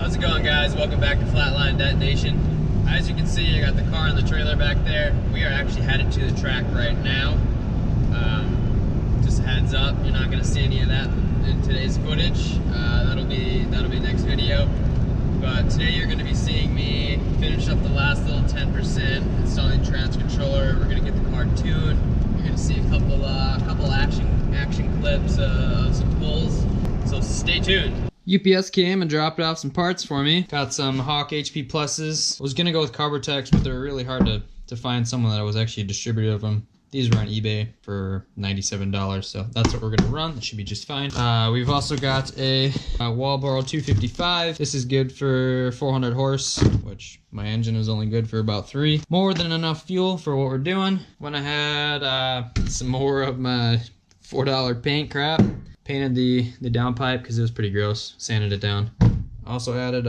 How's it going, guys? Welcome back to Flatline Detonation. As you can see, I got the car and the trailer back there. We are actually headed to the track right now. Just a heads up, you're not going to see any of that in today's footage. That'll be next video. But today you're going to be seeing me finish up the last little 10%, installing the trans controller. We're going to get the car tuned. You're going to see a couple action clips of some pulls. So stay tuned. UPS came and dropped off some parts for me. Got some Hawk HP Pluses. I was gonna go with Carbotex, but they're really hard to find someone that was actually a distributor of them. These were on eBay for $97, so that's what we're gonna run. That should be just fine. We've also got a Walboro 255. This is good for 400 horse, which my engine is only good for about 3. More than enough fuel for what we're doing. Went ahead, some more of my $4 paint crap. Painted the downpipe because it was pretty gross. Sanded it down. Also added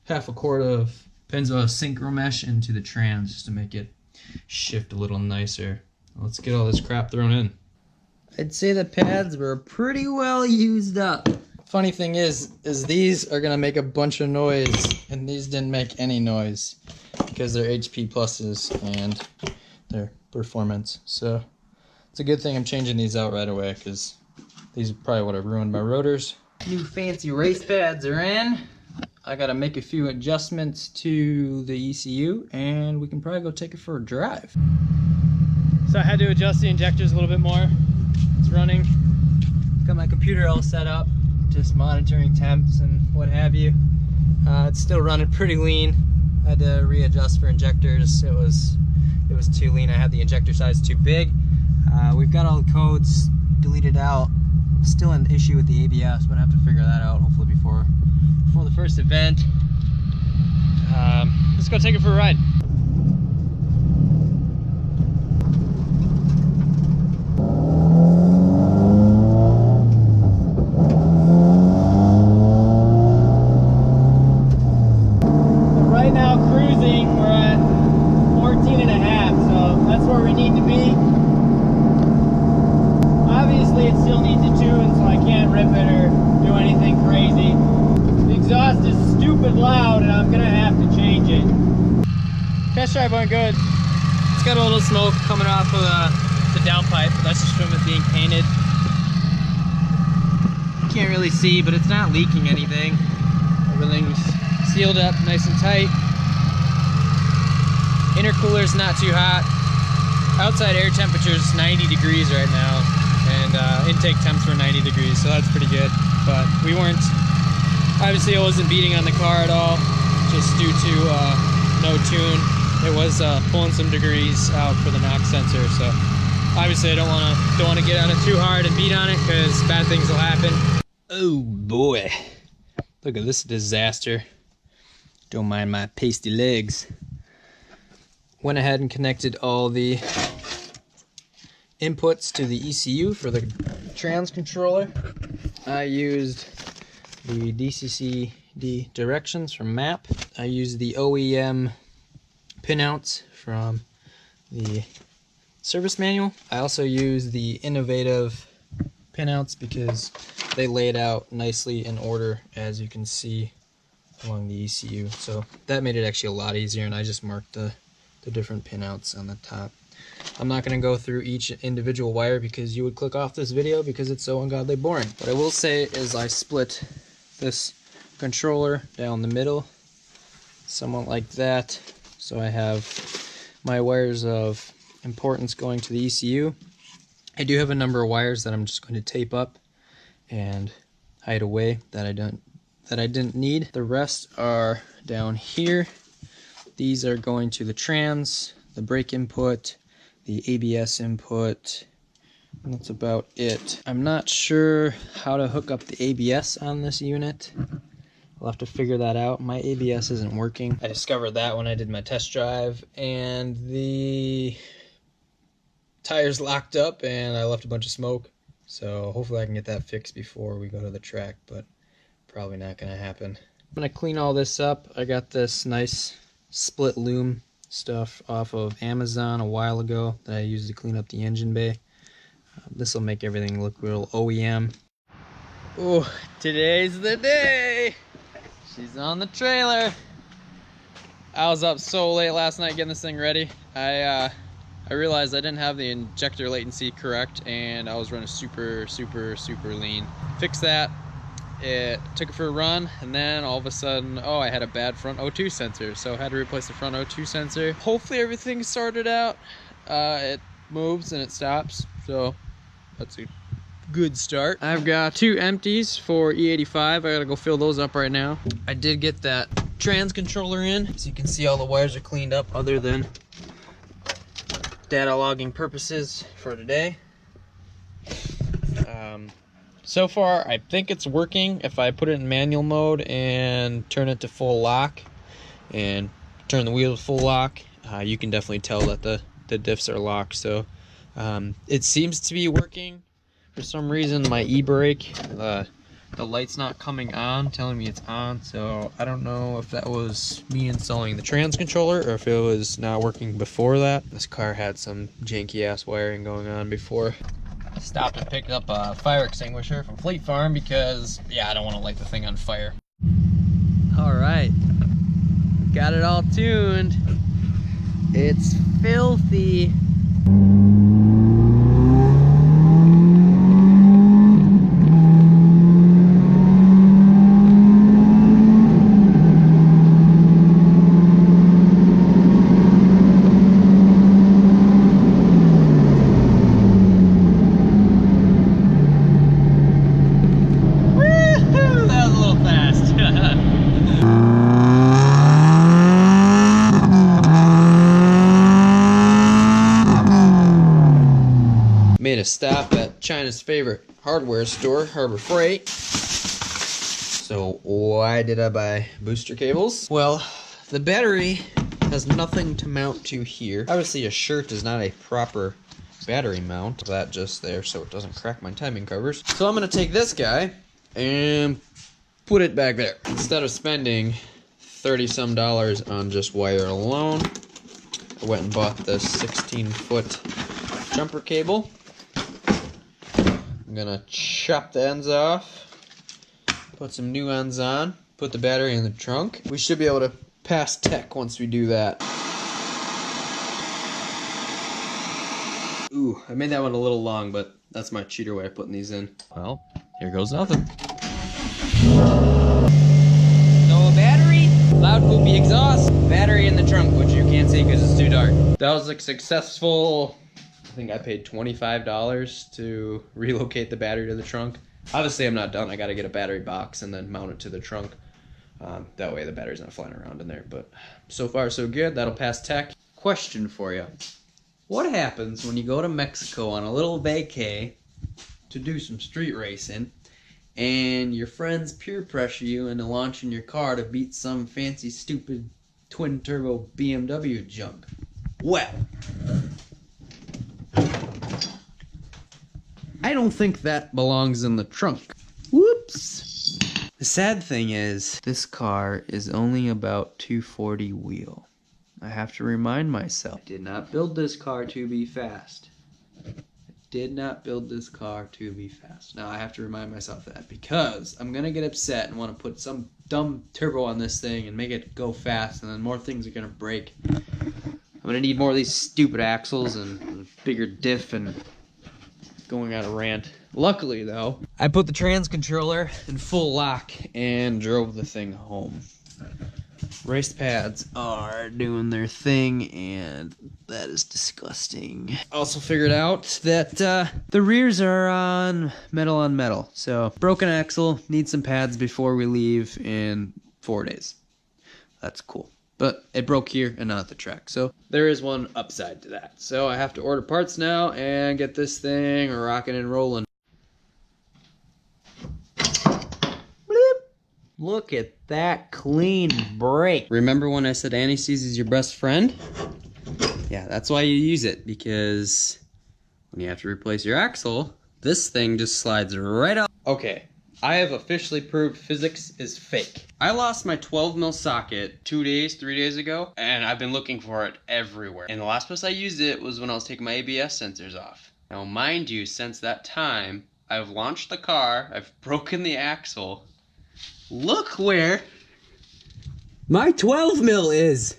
half a quart of Penza synchro mesh into the trans just to make it shift a little nicer. Let's get all this crap thrown in. I'd say the pads were pretty well used up. Funny thing is these are gonna make a bunch of noise, and these didn't make any noise because they're HP Pluses and their performance. So it's a good thing I'm changing these out right away because these probably would have ruined my rotors. New fancy race pads are in. I gotta make a few adjustments to the ECU and we can probably go take it for a drive. So I had to adjust the injectors a little bit more. It's running. Got my computer all set up, just monitoring temps and what have you. It's still running pretty lean. I had to readjust for injectors. It was too lean. I had the injector size too big. We've got all the codes deleted out. Still an issue with the ABS. I'm gonna have to figure that out hopefully before the first event. Let's go take it for a ride. Right now cruising, we're at 14.5, so that's where we need to be. Obviously, it still needs a tune, so I can't rip it or do anything crazy. The exhaust is stupid loud, and I'm gonna have to change it. Test drive went good. It's got a little smoke coming off of the downpipe, but that's just from it being painted. You can't really see, but it's not leaking anything. Everything's sealed up nice and tight. Intercooler's not too hot. Outside air temperature is 90 degrees right now. And intake temps were 90 degrees, so that's pretty good. But we weren't, obviously I wasn't beating on the car at all, just due to no tune. It was pulling some degrees out for the NOx sensor, so obviously I don't want to get on it too hard and beat on it because bad things will happen. Oh boy, look at this disaster. Don't mind my pasty legs. Went ahead and connected all the inputs to the ECU for the trans controller. I used the DCCD directions from MAP. I used the OEM pinouts from the service manual. I also used the innovative pinouts because they laid out nicely in order, as you can see along the ECU. So that made it actually a lot easier, and I just marked the different pinouts on the top. I'm not going to go through each individual wire because you would click off this video because it's so ungodly boring. What I will say is I split this controller down the middle, somewhat like that. So I have my wires of importance going to the ECU. I do have a number of wires that I'm just going to tape up and hide away that I didn't need. The rest are down here. These are going to the trans, the brake input, the ABS input, and that's about it. I'm not sure how to hook up the ABS on this unit. I'll have to figure that out. My ABS isn't working. I discovered that when I did my test drive, and the tires locked up and I left a bunch of smoke. So hopefully I can get that fixed before we go to the track, but probably not gonna happen. I'm gonna clean all this up. I got this nice split loom stuff off of Amazon a while ago that I used to clean up the engine bay. This will make everything look real OEM. Oh, today's the day! She's on the trailer. I was up so late last night getting this thing ready. I realized I didn't have the injector latency correct, and I was running super lean. Fixed that. It took it for a run, and then all of a sudden, oh, I had a bad front O2 sensor, so I had to replace the front O2 sensor. Hopefully everything sorted out. It moves and it stops, so that's a good start. I've got 2 empties for E85. I gotta go fill those up right now. I did get that trans controller in, so you can see all the wires are cleaned up other than data logging purposes for today. So far, I think it's working. If I put it in manual mode and turn it to full lock and turn the wheel to full lock, you can definitely tell that the diffs are locked. So it seems to be working. For some reason, my e-brake, the light's not coming on, telling me it's on. So I don't know if that was me installing the trans controller or if it was not working before that. This car had some janky ass wiring going on before. Stopped and picked up a fire extinguisher from Fleet Farm because, yeah, I don't want to light the thing on fire. All right, got it all tuned. It's filthy. Made a stop at China's favorite hardware store, Harbor Freight. So why did I buy booster cables? Well, the battery has nothing to mount to here. Obviously a shirt is not a proper battery mount. That just there so it doesn't crack my timing covers. So I'm gonna take this guy and put it back there. Instead of spending $30-some on just wire alone, I went and bought this 16-foot jumper cable. I'm gonna chop the ends off, put some new ends on, put the battery in the trunk. We should be able to pass tech once we do that. Ooh, I made that one a little long, but that's my cheater way of putting these in. Well, here goes nothing. No battery, loud poopy exhaust, battery in the trunk, which you can't see because it's too dark. That was a successful, I think I paid $25 to relocate the battery to the trunk. Obviously I'm not done, I gotta get a battery box and then mount it to the trunk. That way the battery's not flying around in there, but so far so good, that'll pass tech. Question for you. What happens when you go to Mexico on a little vacay to do some street racing and your friends peer pressure you into launching your car to beat some fancy stupid twin turbo BMW junk? Well, I don't think that belongs in the trunk. Whoops. The sad thing is, this car is only about 240 wheel. I have to remind myself, I did not build this car to be fast. I did not build this car to be fast. Now I have to remind myself that because I'm gonna get upset and want to put some dumb turbo on this thing and make it go fast, and then more things are gonna break. I'm gonna need more of these stupid axles and bigger diff and going on a rant. Luckily though, I put the trans controller in full lock and drove the thing home. Race pads are doing their thing, and that is disgusting. Also figured out that the rears are on metal, so broken axle, need some pads before we leave in 4 days. That's cool. But it broke here and not at the track, so there is one upside to that. So I have to order parts now and get this thing rocking and rolling. Look at that clean brake. Remember when I said anti-seize is your best friend? Yeah, that's why you use it, because when you have to replace your axle, this thing just slides right out. Okay, I have officially proved physics is fake. I lost my 12mm socket 3 days ago, and I've been looking for it everywhere. And the last place I used it was when I was taking my ABS sensors off. Now mind you, since that time, I've launched the car, I've broken the axle. Look where My 12 mil is.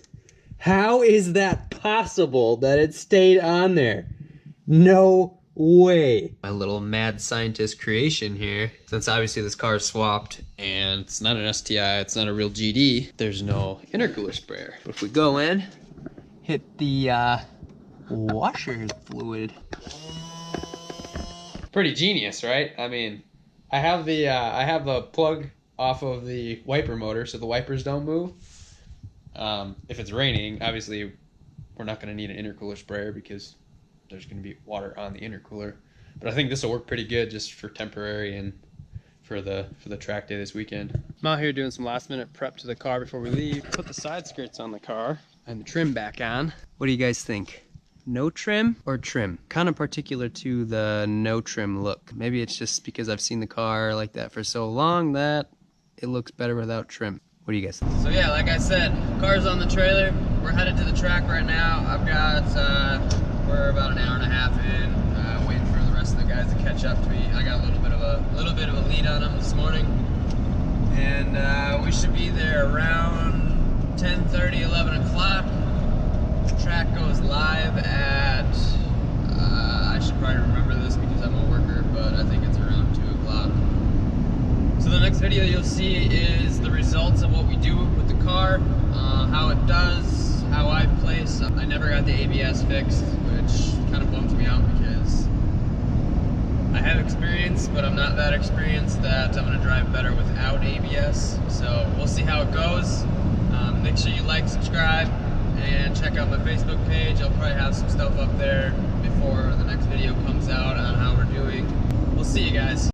How is that possible that it stayed on there? No way. My little mad scientist creation here, since obviously this car is swapped and it's not an STI, it's not a real GD, there's no intercooler sprayer. But if we go in, hit the washer fluid. Pretty genius, right? I mean, I have the plug off of the wiper motor so the wipers don't move. If it's raining, obviously we're not going to need an intercooler sprayer because there's going to be water on the intercooler. But I think this will work pretty good just for temporary and for the track day this weekend. I'm out here doing some last minute prep to the car before we leave. Put the side skirts on the car and the trim back on. What do you guys think? No trim or trim? Kind of particular to the no trim look. Maybe it's just because I've seen the car like that for so long that it looks better without trim. What do you guys think? So yeah, like I said, car's on the trailer. We're headed to the track right now. I've got, we're about an hour and a half in, waiting for the rest of the guys to catch up to me. I got a little bit of a lead on them this morning. And we should be there around 10:30, 11 o'clock. The track goes live at, I should probably remember this because I'm a worker, but I think it's around 2 o'clock. So the next video you'll see is the results of what we do with the car, how it does, how I place. I never got the ABS fixed, which kind of bums me out because I have experience, but I'm not that experienced that I'm going to drive better without ABS. So we'll see how it goes. Make sure you like, subscribe, and check out my Facebook page. I'll probably have some stuff up there before the next video comes out on how we're doing. We'll see you guys.